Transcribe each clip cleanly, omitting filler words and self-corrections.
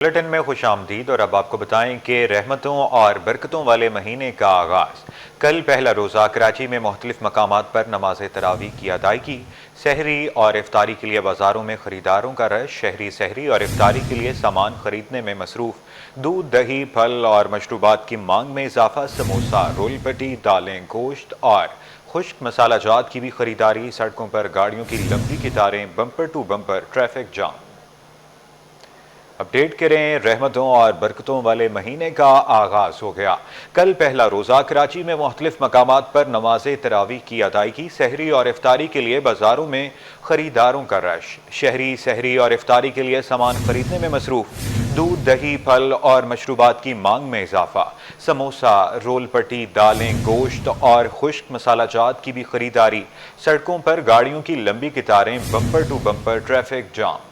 Bulletin میں خوش آمدید اور اب آپ کو بتائیں کہ رحمتوں اور برکتوں والے مہینے کا آغاز کل پہلا روزہ کراچی میں مختلف مقامات پر نماز تراویح کی ادائیگی سحری اور افطاری کے لیے بازاروں میں خریداروں کا رش شہری سحری اور افطاری کے لیے سامان خریدنے میں مصروف دودھ دہی پھل اور مشروبات کی مانگ میں اضافہ سموسہ رول پٹی دالیں گوشت اور خشک مسالہ جات کی بھی خریداری سڑکوں پر گاڑیوں کی لمبی قطاریں bumper to bumper traffic jam update کریں رحمتوں اور برکتوں والے مہینے کا آغاز ہو گیا کل پہلا روزہ کراچی میں مختلف مقامات پر نماز تراویح کی ادائیگی سحری اور افطاری کے لیے بازاروں میں خریداروں کا رش شہری سحری اور افطاری کے لیے سامان خریدنے میں مصروف دودھ دہی پھل اور مشروبات کی مانگ میں اضافہ سموسہ رول پٹی دالیں گوشت اور خشک مسالہ جات کی بھی خریداری سڑکوں پر گاڑیوں کی لمبی قطاریں bumper to bumper traffic jam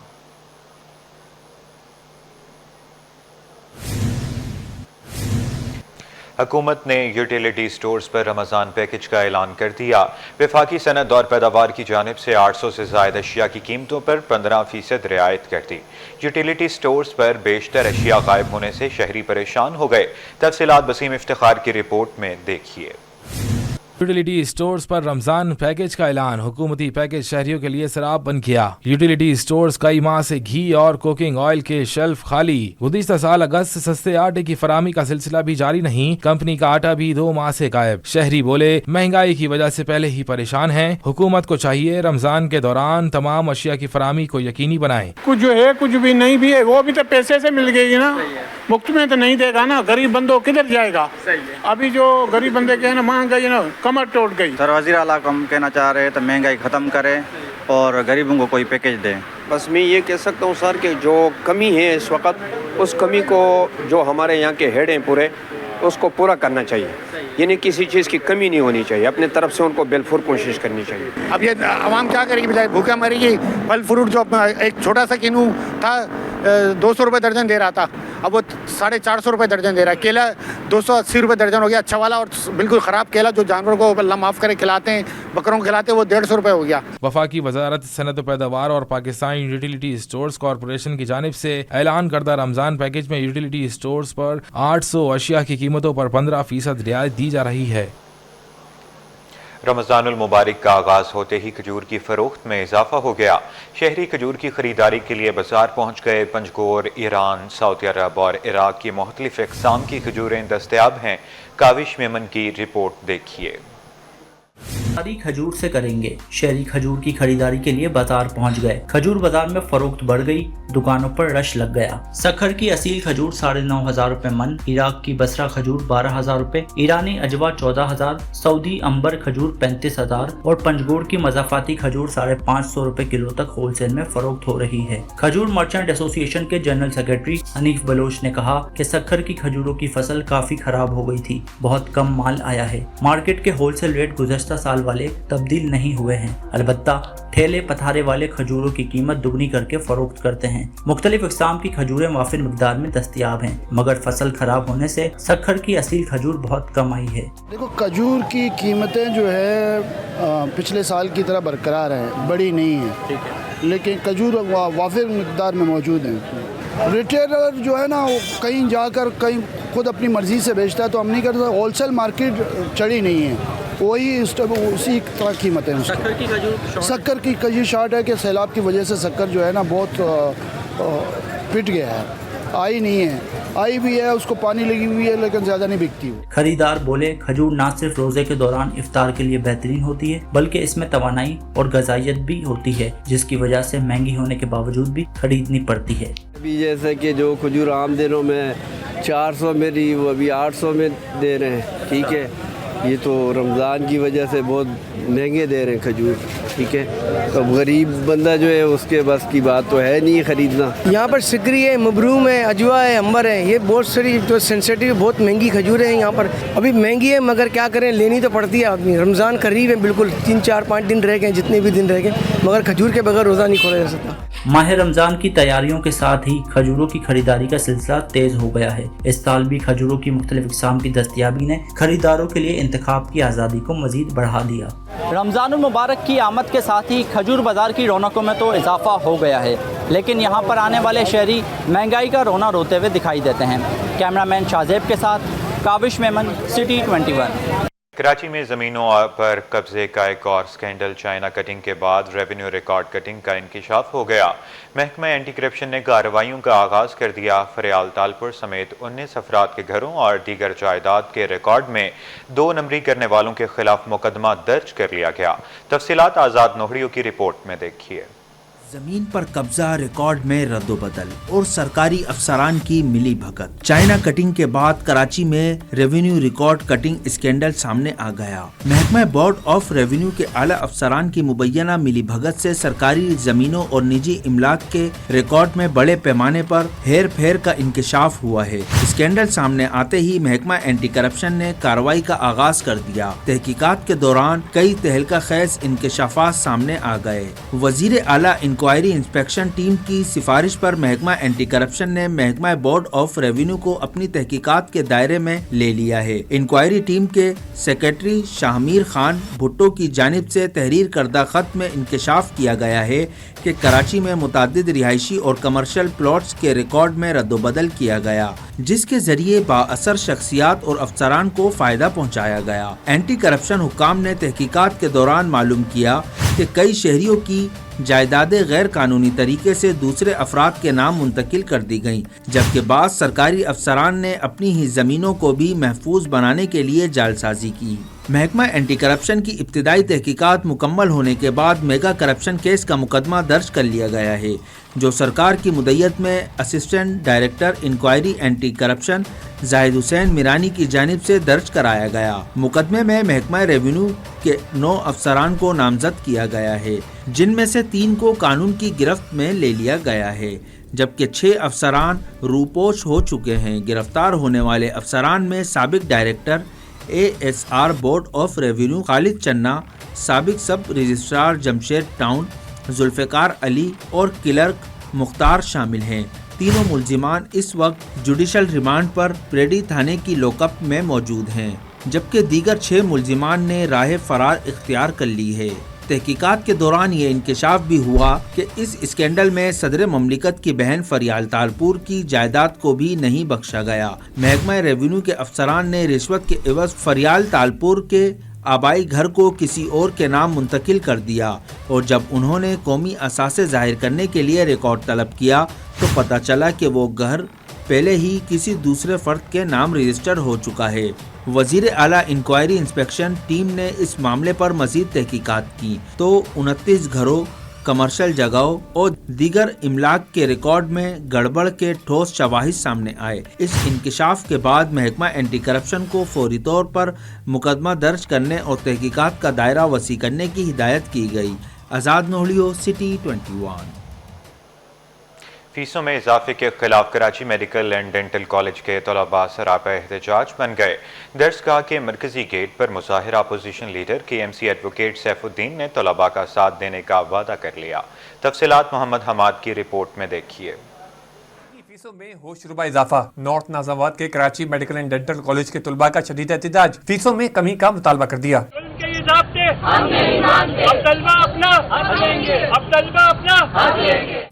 حکومت نے یوٹیلیٹی سٹورز پر رمضان پیکج کا اعلان کر دیا وفاقی صنعت اور پیداوار کی جانب سے 800 سے زائد اشیاء کی قیمتوں پر 15% رعایت کر دی یوٹیلیٹی سٹورز پر بیشتر اشیاء غائب ہونے سے شہری پریشان ہو گئے تفصیلات وسیم افتخار کی رپورٹ میں دیکھیے یوٹیلیٹی سٹورز پر رمضان پیکج کا اعلان حکومتی پیکج شہریوں کے لیے سراب بن گیا یوٹیلیٹی سٹورز کئی ماہ سے گھی اور کوکنگ آئل کے شیلف خالی گزشتہ سال اگست سے سستے آٹے کی فراہمی کا سلسلہ بھی جاری نہیں کمپنی کا آٹا بھی 2 ماہ سے غائب شہری بولے مہنگائی کی وجہ سے پہلے ہی پریشان ہیں حکومت کو چاہیے رمضان کے دوران تمام اشیاء کی فراہمی کو یقینی بنائیں کچھ جو ہے کچھ بھی نہیں بھی ہے وہ بھی تو پیسے سے مل گئی نا مفت میں تو نہیں دے گا نا غریب بندوں کدھر جائے گا ابھی جو غریب بندے کے نا مہنگائی نا کمر ٹوٹ گئی سر وزیر اعلیٰ کو ہم کہنا چاہ رہے ہیں تو مہنگائی ختم کرے اور غریبوں کو کوئی پیکج دیں بس میں یہ کہہ سکتا ہوں سر کہ جو کمی ہے اس وقت اس کمی کو جو ہمارے یہاں کے ہیڈ ہیں پورے اس کو پورا کرنا چاہیے یعنی کسی چیز کی کمی نہیں ہونی چاہیے اپنے طرف سے ان کو بالفور کوشش کرنی چاہیے اب یہ عوام کیا کرے گی بجائے بھوکا مرے گی پھل فروٹ جو ایک چھوٹا سا کینو تھا 200 روپے درجن دے رہا تھا اب وہ 450 روپے درجن دے رہا ہے کیلا 280 روپے درجن ہو گیا اچھا والا اور بالکل خراب کیلا جو جانور کو اللہ معاف کرے کھلاتے ہیں بکروں کو کھلاتے ہیں وہ 150 روپے ہو گیا وفاقی وزارت صنعت و پیداوار اور پاکستان یوٹیلیٹی سٹورز کارپوریشن کی جانب سے اعلان کردہ رمضان پیکج میں یوٹیلیٹی سٹورز پر 800 اشیاء کی قیمتوں پر 15% رعایت دی جا رہی ہے رمضان المبارک کا آغاز ہوتے ہی کھجور کی فروخت میں اضافہ ہو گیا شہری کھجور کی خریداری کے لیے بازار پہنچ گئے پنجگور ایران سعودی عرب اور عراق کی مختلف اقسام کی کھجوریں دستیاب ہیں کاوش میمن کی رپورٹ دیکھیے خریداری کھجور سے کریں گے شہری کھجور کی خریداری کے لیے بازار پہنچ گئے کھجور بازار میں فروخت بڑھ گئی دکانوں پر رش لگ گیا سکھر کی اصیل کھجور 9,500 روپے من عراق کی بصرہ کھجور 12,000 روپے ایرانی اجوا 14,000 سعودی امبر کھجور 35,000 اور پنجگور کی مضافاتی کھجور 550 روپے کلو تک ہول سیل میں فروخت ہو رہی ہے کھجور مرچنٹ ایسوسی ایشن کے جنرل سیکرٹری حنیف بلوچ نے کہا کہ سکھر کی کھجوروں کی فصل کافی خراب ہو گئی تھی بہت کم مال آیا ہے مارکیٹ کے ہول سیل ریٹ گزشتہ سال والے تبدیل نہیں ہوئے ہیں البتہ ٹھیلے پتھارے والے کھجوروں کی قیمت دگنی کر کے فروخت کرتے ہیں مختلف اقسام کی کھجوریں وافر مقدار میں دستیاب ہیں مگر فصل خراب ہونے سے سکھر کی اصیل کھجور بہت کم آئی ہے دیکھو کھجور کی قیمتیں جو ہے پچھلے سال کی طرح برقرار ہیں بڑی نہیں ہیں لیکن کھجور وافر مقدار میں موجود ہیں ریٹیلر جو ہے نا وہ کہیں جا کر کہیں خود اپنی مرضی سے بیچتا ہے تو ہم نہیں کرتے ہول سیل مارکیٹ چڑھی نہیں ہے وہی اسی طرح قیمت ہے شکر کی کجی شارٹ ہے کہ سیلاب کی وجہ سے شکر جو ہے نا بہت پٹ گیا ہے آئی نہیں ہے آئی بھی ہے اس کو پانی لگی ہوئی ہے لیکن زیادہ نہیں بکتی خریدار بولے کھجور نہ صرف روزے کے دوران افطار کے لیے بہترین ہوتی ہے بلکہ اس میں توانائی اور غذائیت بھی ہوتی ہے جس کی وجہ سے مہنگی ہونے کے باوجود بھی خریدنی پڑتی ہے ابھی جیسے کہ جو کھجور عام دنوں میں 400 میں رہی وہ ابھی 800 میں دے رہے ہیں ٹھیک ہے یہ تو رمضان کی وجہ سے بہت مہنگے دے رہے ہیں کھجور ٹھیک ہے تو غریب بندہ جو ہے اس کے بس کی بات تو ہے نہیں خریدنا یہاں پر سکری ہے مبروم ہے اجوا ہے امبر ہے یہ بہت ساری جو سینسیٹیو بہت مہنگی کھجوریں ہیں یہاں پر ابھی مہنگی ہے مگر کیا کریں لینی تو پڑتی ہے آدمی رمضان قریب ہے بالکل 3 4 5 دن رہ گئے جتنے بھی دن رہ گئے مگر کھجور کے بغیر روزہ نہیں کھولا جا سکتا माह रमजान की तैयारियों के साथ ही खजूरों की खरीदारी का सिलसिला तेज हो गया है। इस साल भी खजूरों की मुख्तलिफ इक़साम की दस्तयाबी ने खरीदारों के लिए इंतखाब की आज़ादी को मजीद बढ़ा दिया। रमज़ानुल मुबारक की आमद के साथ ही खजूर बाज़ार की रौनकों में तो इजाफा हो गया है, लेकिन यहाँ पर आने वाले शहरी महंगाई का रोना रोते हुए दिखाई देते हैं। कैमरामैन शाहजेब के साथ काविश मेमन, सिटी 21। कराची में ज़मीनों पर कब्जे का एक और स्कैंडल, चाइना कटिंग के बाद रेवेन्यू रिकॉर्ड कटिंग का इंकिशाफ हो गया। महकमा एंटी करप्शन ने कार्रवाइयों का आगाज़ कर दिया। फरियाल तालपुर समेत 19 अफराद के घरों और दीगर जायदाद के रिकॉर्ड में 2 नंबरी करने वालों के खिलाफ मुकदमा दर्ज कर लिया गया। तफसीलात आज़ाद नोहड़ियों की रिपोर्ट में देखिए। जमीन पर कब्जा, रिकॉर्ड में रद्दोबदल और सरकारी अफसरान की मिली भगत। चाइना कटिंग के बाद कराची में रेवेन्यू रिकॉर्ड कटिंग स्कैंडल सामने आ गया। महकमा बोर्ड ऑफ रेवेन्यू के आला अफसरान की मुबैना मिली भगत से सरकारी जमीनों और निजी इमलाक के रिकॉर्ड में बड़े पैमाने पर हेर फेर का इंकिशाफ हुआ है। स्कैंडल सामने आते ही महकमा एंटी करप्शन ने कार्रवाई का आगाज कर दिया। तहकीकात के दौरान कई तहलका खेज इंकिशाफात सामने आ गए। वजीर आला इंक्वायरी इंस्पेक्शन टीम की सिफारिश पर महकमा एंटी करप्शन ने महकमा बोर्ड ऑफ रेवेन्यू को अपनी तहकीकात के दायरे में ले लिया है। इंक्वायरी टीम के सेक्रेटरी शाहमीर खान भुट्टो की जानिब से तहरीर करदा खत में इंकशाफ किया गया है कि कराची में मुतादिद रिहायशी और कमर्शियल प्लॉट्स के रिकॉर्ड में रद्दोबदल किया गया, जिसके जरिए बाअसर शख्सियात और अफसरान को फायदा पहुँचाया गया। एंटी करप्शन हुक्काम ने तहकीकात के दौरान मालूम किया कि कई शहरियों की जायदादें गैर कानूनी तरीके से दूसरे अफराद के नाम मुंतकिल कर दी गईं, जबकि बाद सरकारी अफसरान ने अपनी ही ज़मीनों को भी महफूज बनाने के लिए जालसाजी की। महकमा एंटी करप्शन की इब्तिदाई तहकीकात मुकम्मल होने के बाद मेगा करप्शन केस का मुकदमा दर्ज कर लिया गया है, जो सरकार की मुद्दत में assistant director inquiry anti corruption Zahid Hussain Mirani की जानिब से दर्ज कराया गया। मुकदमे में महकमा रेवेन्यू के 9 अफसरान को नामजद किया गया है, जिनमें से 3 को कानून की गिरफ्त में ले लिया गया है, जबकि 6 अफसरान रूपोश हो चुके हैं। गिरफ्तार होने वाले अफसरान में साबिक director ASR board of revenue Khalid चन्ना, साबिक सब रजिस्ट्रार जमशेद टाउन जुल्फ़िकार अली और क्लर्क मुख्तार शामिल हैं। तीनों मुल्जिमान इस वक्त जुडिशल रिमांड पर प्रेडी थाने की लॉकअप में मौजूद हैं, जबकि दीगर 6 मुल्जिमान ने राह फरार इख्तियार कर ली है। तहकीकात के दौरान ये इंकशाफ भी हुआ कि इस स्कैंडल में सदर ममलिकत की बहन फरियाल तालपुर की जायदाद को भी नहीं बख्शा गया। महकमा रेवेन्यू के अफसरान ने रिश्वत के एवज फरियाल तालपुर के आबाई घर को किसी और के नाम मुंतकिल कर दिया, और जब उन्होंने कौमी असासे जाहिर करने के लिए रिकॉर्ड तलब किया तो पता चला कि वो घर पहले ही किसी दूसरे फर्द के नाम रजिस्टर हो चुका है। वजीर आला इंक्वायरी इंस्पेक्शन टीम ने इस मामले पर मजीद तहकीकात की तो 29 घरों, कमर्शियल जगहों और दीगर इमलाक के रिकॉर्ड में गड़बड़ के ठोस शवाहिद सामने आए। इस इंकिशाफ के बाद महकमा एंटी करप्शन को फौरी तौर पर मुकदमा दर्ज करने और तहकीकात का दायरा वसी करने की हिदायत की गई। आज़ाद नोहड़ियों, सिटी 21। फीसों में इजाफे के खिलाफ Karachi medical and dental college के तलबा सरापा एहतजाज बन गए। दरसगाह के मरकजी गेट पर मुजाहिरा opposition leader KMC advocate Saifuddin ने तलबा का साथ देने का वादा कर लिया। तफसीलात मोहम्मद हमाद की रिपोर्ट में देखिए। फीसों में होशरुबा इजाफा। नॉर्थ नाजाबाद के Karachi medical and dental college के तलबा का शदीद एहतजाज, फीसों में कमी का मुतालबा कर दिया।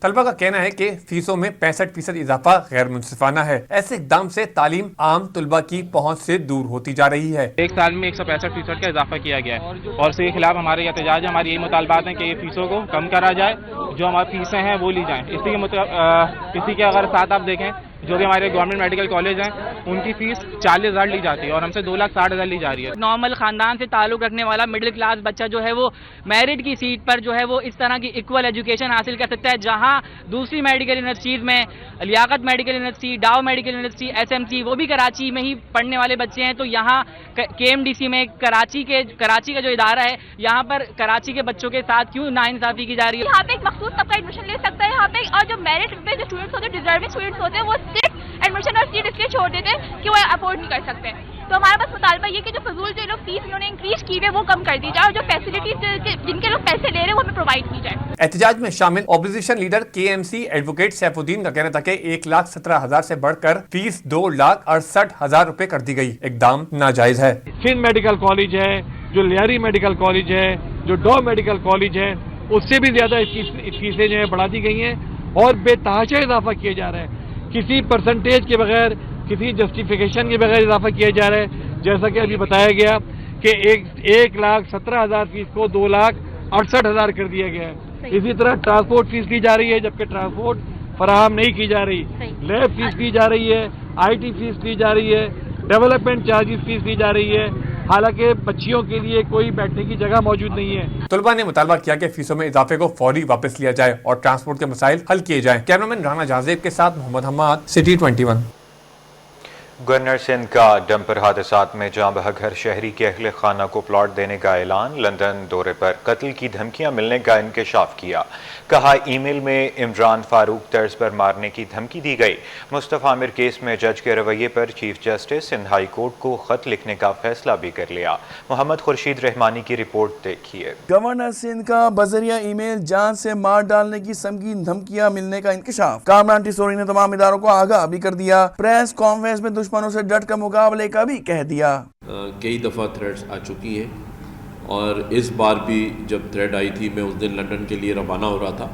तलबा का कहना है कि फीसों में 65% इजाफा गैर मुनसिफाना है। ऐसे इकदाम से तालीम आम तलबा की पहुँच से दूर होती जा रही है। एक साल में 165% का इजाफा किया गया है और इसके खिलाफ हमारे एहतजाज है। हमारे यही मुतालबात हैं कि ये फीसों को कम करा जाए, जो हमारी फीसें हैं वो ली जाएं। इसी के अगर साथ आप देखें, जो भी हमारे गवर्नमेंट मेडिकल कॉलेज हैं उनकी फीस 40,000 ली जाती है और हमसे 2,60,000 ली जा रही है। नॉर्मल खानदान से ताल्लुक रखने वाला मिडिल क्लास बच्चा जो है वो मेरिट की सीट पर जो है वो इस तरह की इक्वल एजुकेशन हासिल कर सकता है, जहां दूसरी मेडिकल यूनिवर्सिटीज़ में लियाकत मेडिकल यूनिवर्सिटी, डाव मेडिकल यूनिवर्सिटी, SMC वो भी कराची में ही पढ़ने वाले बच्चे हैं। तो यहाँ KMDC में कराची का जो इदारा है, यहाँ पर कराची के बच्चों के साथ क्यों नाइंसाफी की जा रही है। यहाँ पे एक मखसूस तबका एडमिशन ले सकता है यहाँ पे, और जो मेरिट पे जो स्टूडेंट्स होते हैं, डिजर्विंग स्टूडेंट्स होते हैं, वो सिर्फ एडमिशन और सीट इसलिए छोड़ देते हैं कि वो अफोर्ड नहीं कर सकते। तो हमारे पास मुतालबा ये कि जो फजूल जो लोग फीस इन्होंने इंक्रीज की है वो कम कर दी जाए और जो फैसिलिटीज जिनके लोग पैसे ले रहे हैं वो हमें प्रोवाइड की जाए। एहतजाज में शामिल opposition leader KMC advocate Saifuddin का कहना था कि 1,17,000 से बढ़कर फीस 2,68,000 रुपए कर दी गई। इकदाम नाजायज है। सिंध मेडिकल कॉलेज है, जो लियारी मेडिकल कॉलेज है, जो डॉ मेडिकल कॉलेज है, उससे भी ज्यादा फीसें जो है बढ़ा दी गई हैं और बेतहाशा इजाफा किया जा रहा है। किसी परसेंटेज के बगैर, किसी जस्टिफिकेशन के बगैर इजाफा किया जा रहा है। जैसा कि अभी बताया गया कि 1,17,000 फीस को 2,68,000 कर दिया गया है। इसी तरह ट्रांसपोर्ट फीस ली जा रही है जबकि ट्रांसपोर्ट फराहम नहीं की जा रही, लैब फीस ली जा रही है, IT फीस ली जा रही है, डेवलपमेंट चार्जेस फीस ली जा रही है, हालांकि बच्चियों के लिए कोई बैठने की जगह मौजूद नहीं है। तलबा ने मुतालबा किया कि फीसों में इजाफे को फौरी वापस लिया जाए और ट्रांसपोर्ट के मसाइल हल किए जाएं। कैमरामैन राना जाजेब के साथ मोहम्मद हम्माद, सिटी 21। गवर्नर सिंध का डंपर हादसात में जाँ बहक घर शहरी के अहले खाना को प्लॉट देने का ऐलान। लंदन दौरे पर कत्ल की धमकियां मिलने का इंकशाफ किया। कहा ईमेल में इमरान फारूक तर्ज पर मारने की धमकी दी गई। मुस्तफा आमिर केस में जज के रवैये पर chief justice Sindh high court को खत लिखने का फैसला भी कर लिया। मोहम्मद खुर्शीद रहमानी की रिपोर्ट देखिए। गवर्नर सिंध का बजरिया ईमेल जान से मार डालने की संगीन धमकियां मिलने का इंकशाफ। कामरान टिसोरी ने तमाम इदारों को आगाह भी कर दिया। प्रेस कॉन्फ्रेंस में दुश्मनों से डट कर मुकाबले का भी कह दिया। कई दफ़ा थ्रेड्स आ चुकी हैं और इस बार भी जब थ्रेड आई थी मैं उस दिन लंदन के लिए रवाना हो रहा था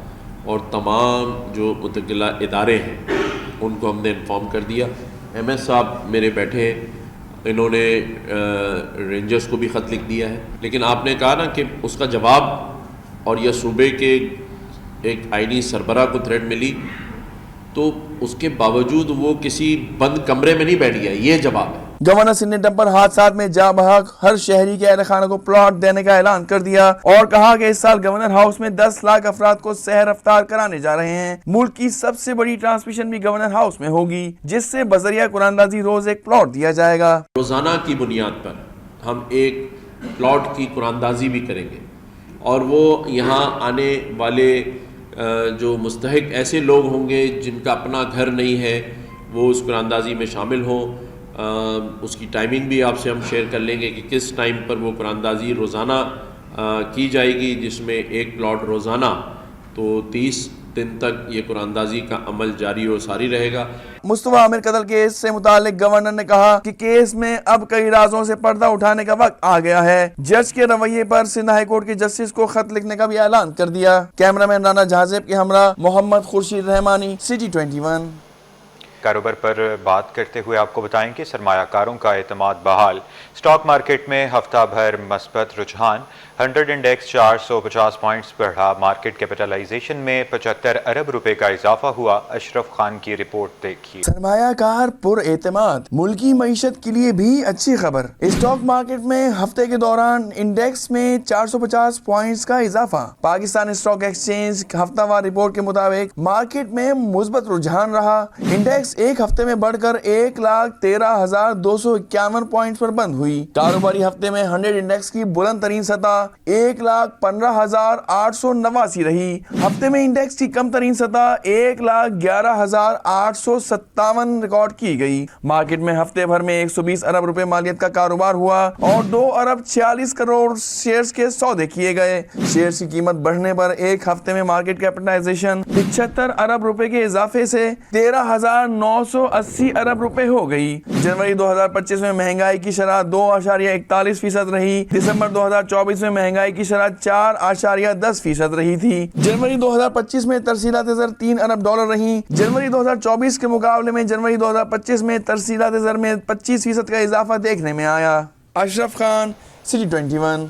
और तमाम जो मुतकिला इदारे हैं उनको हमने इन्फॉर्म कर दिया। MS साहब मेरे बैठे, इन्होंने रेंजर्स को भी ख़त लिख दिया है। लेकिन आपने कहा ना कि उसका जवाब और यह सूबे के एक आईनी सरबराह को थ्रेड मिली तो उसके बावजूद वो किसी बंद कमरे में नहीं बैठ गया, ये जवाब है। गवर्नर सिंह ने डंपर हादसात में जाँ बहक हर शहरी के अहले खाना को प्लॉट देने का ऐलान कर दिया और कहा कि इस साल गवर्नर हाउस में 10 लाख अफराद को सहर अफ्तार कराने जा रहे हैं। मुल्क की सबसे बड़ी ट्रांसमिशन भी गवर्नर हाउस में होगी, जिससे बजरिया कुरानदाजी रोज एक प्लॉट दिया जाएगा। रोजाना की बुनियाद पर हम एक प्लॉट की कुरानदाजी भी करेंगे और वो यहाँ आने वाले जो मुस्तहिक ऐसे लोग होंगे जिनका अपना घर नहीं है वो उस कुरानदाजी में शामिल हों। उसकी टाइमिंग भी आपसे हम शेयर कर लेंगे कि किस टाइम पर वो कुरानदाजी रोज़ाना की जाएगी, जिसमें एक प्लॉट रोज़ाना, तो 30 दिन तक ये कुरानदाजी का अमल जारी और सारी रहेगा। मुस्तफा आमिर कत्ल केस से मुतालिक गवर्नर ने कहा कि केस में अब कई राजों से पर्दा उठाने का वक्त आ गया है। जज के रवैये पर सिंध हाई कोर्ट के जस्टिस को खत लिखने का भी ऐलान कर दिया। कैमरामैन राना जाजेब के हमरा मोहम्मद खुर्शीद रहमानी, सिटी 21। कारोबार पर बात करते हुए आपको बताएं कि सरमायाकारों का एतमाद बहाल। स्टॉक मार्केट में हफ्ता भर मस्बत रुझान। 100 इंडेक्स 450 पॉइंट्स बढ़ा। मार्केट कैपिटलाइजेशन में 75 अरब रुपए का इजाफा हुआ। अशरफ खान की रिपोर्ट देखिए। सरमायाकार पुर एतमाद, मुल्की मईशत के लिए भी अच्छी खबर। स्टॉक मार्केट में हफ्ते के दौरान इंडेक्स में 450 पॉइंट्स का इजाफा। पाकिस्तान स्टॉक एक्सचेंज हफ्तावार रिपोर्ट के मुताबिक मार्केट में मुस्बत रुझान रहा। इंडेक्स एक हफ्ते में बढ़कर 1,13,251 पॉइंट्स पर बंद हुई। कारोबारी हफ्ते में 100 इंडेक्स की बुलंद तरीन सतह 1,15,889 रही। हफ्ते में इंडेक्स की कम तरीन सतह 1,11,857 रिकॉर्ड की गई। मार्केट में हफ्ते भर में 120 अरब रुपए मालियत का कारोबार हुआ और 2 अरब 46 करोड़ शेयर्स के सौदे किए गए। शेयर्स की कीमत बढ़ने पर एक हफ्ते में मार्केट कैपिटलाइजेशन 75 अरब रुपए के इजाफे से 13,980 अरब रुपए हो गई। जनवरी 2025 में महंगाई की शरह 2.41% रही। दिसंबर 2024 में महंगाई की शरह 4.10% रही थी। जनवरी 2025 में तरसीलात ज़र 3 अरब डॉलर रही। जनवरी 2024 के मुकाबले में जनवरी 2025 में तरसीलात ज़र में 25% का इजाफा देखने में आया। Ashraf Khan, city 21।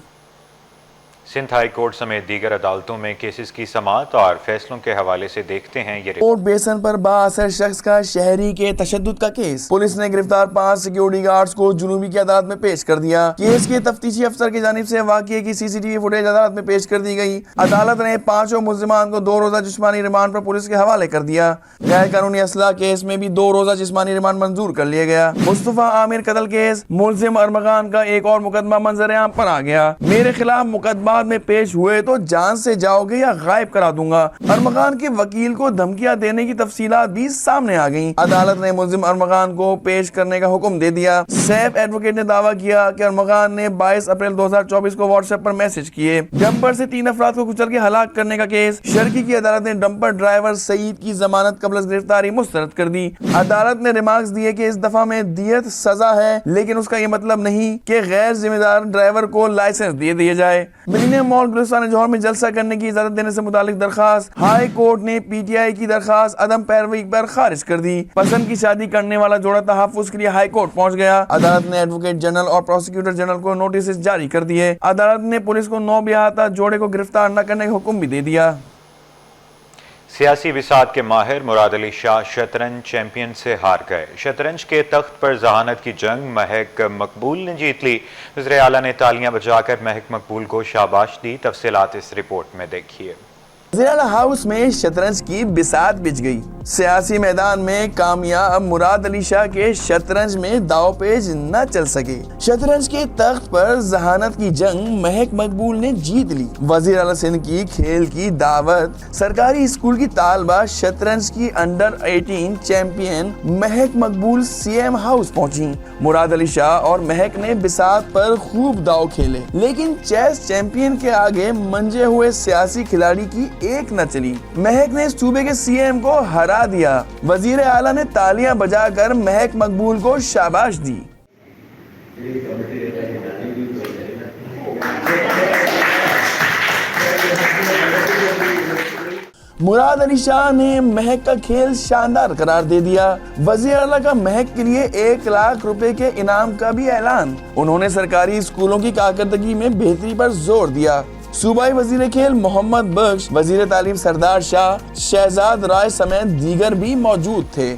Sindh high court समेत दीगर अदालतों में केसेस की समाअत और फैसलों के हवाले से देखते हैं ये कोर्ट बेसन पर बाअसर शख्स का शहरी के तशद्दुद का केस। पुलिस ने गिरफ्तार 5 सिक्योरिटी गार्ड्स को जुनूबी की अदालत में पेश कर दिया। केस के तफ्तीशी अफसर की जानिब से वाक़ये की CCTV फुटेज अदालत में पेश कर दी गई। अदालत ने 5 मुल्ज़िमान को 2 रोज़ा जिस्मानी रिमांड पर पुलिस के हवाले कर दिया। गैर कानूनी असला केस में भी 2 रोज़ा जिस्मानी रिमांड मंजूर कर लिया गया। मुस्तफा आमिर कत्ल केस मुल्ज़िम अरमगान का एक और मुकदमा मंजर आम पर आ गया। मेरे खिलाफ मुकदमा معاملات میں پیش ہوئے تو جان سے جاؤ گے یا غائب کرا دوں گا۔ ارمغان کے وکیل کو دھمکیاں دینے کی تفصیلات بھی سامنے آ گئیں۔ عدالت نے ملزم ارمغان کو پیش کرنے کا حکم دے دیا۔ سیف ایڈوکیٹ نے دعویٰ کیا کہ ارمغان نے 22 اپریل 2024 کو واٹس ایپ پر میسج کیے۔ ڈمپر سے 3 افراد کو کچل کے ہلاک کرنے کا کیس۔ شرکی کی عدالت نے ڈمپر ڈرائیور سعید کی ضمانت قبل از گرفتاری مسترد کر دی۔ عدالت نے ریمارکس دیے کہ اس دفعہ میں دیت سزا ہے، لیکن اس کا یہ مطلب نہیں کہ غیر ذمہ دار ڈرائیور کو لائسنس دے دیا جائے۔ ملینیم مال گلستان جوہر میں جلسہ کرنے کی اجازت دینے سے متعلق درخواست، ہائی کورٹ نے پی ٹی آئی کی درخواست عدم پیروی پر خارج کر دی۔ پسند کی شادی کرنے والا جوڑا تحفظ کے لیے ہائی کورٹ پہنچ گیا۔ عدالت نے ایڈوکیٹ جنرل اور پروسیکیوٹر جنرل کو نوٹسز جاری کر دیے۔ عدالت نے پولیس کو 9 بیاہتا جوڑے کو گرفتار نہ کرنے کا حکم بھی دے دیا۔ سیاسی وسعت کے ماہر مراد علی شاہ شطرنج چیمپئن سے ہار گئے۔ شطرنج کے تخت پر ذہانت کی جنگ مہک مقبول نے جیت لی۔ وزیر اعلیٰ نے تالیاں بجا کر مہک مقبول کو شاباش دی۔ تفصیلات اس رپورٹ میں دیکھیے۔ وزیر اعلیٰ ہاؤس میں شطرنج کی بساط بچ گئی۔ سیاسی میدان میں کامیاب مراد علی شاہ کے شطرنج میں داؤ پیچ نہ چل سکے۔ شطرنج کے تخت پر ذہانت کی جنگ مہک مقبول نے جیت لی۔ وزیر اعلیٰ سندھ کی کھیل کی دعوت سرکاری اسکول کی طالبہ شطرنج کی انڈر 18 چیمپئن مہک مقبول سی ایم ہاؤس پہنچی۔ مراد علی شاہ اور مہک نے بساط پر خوب داؤ کھیلے، لیکن چیس چیمپئن کے آگے منجے ہوئے سیاسی کھلاڑی کی ایک نہ چلی۔ مہک نے صوبے کے سی ایم کو ہرا دیا۔ وزیر اعلیٰ نے تالیاں بجا کر مہک مقبول کو شاباش دی۔ مراد علی شاہ نے مہک کا کھیل شاندار قرار دے دیا۔ وزیر اعلیٰ کا مہک کے لیے 1 لاکھ روپے کے انعام کا بھی اعلان۔ انہوں نے سرکاری اسکولوں کی کارکردگی میں بہتری پر زور دیا۔ صوبائی وزیر کھیل محمد بخش، وزیر تعلیم سردار شاہ، شہزاد رائے سمیت دیگر بھی موجود تھے۔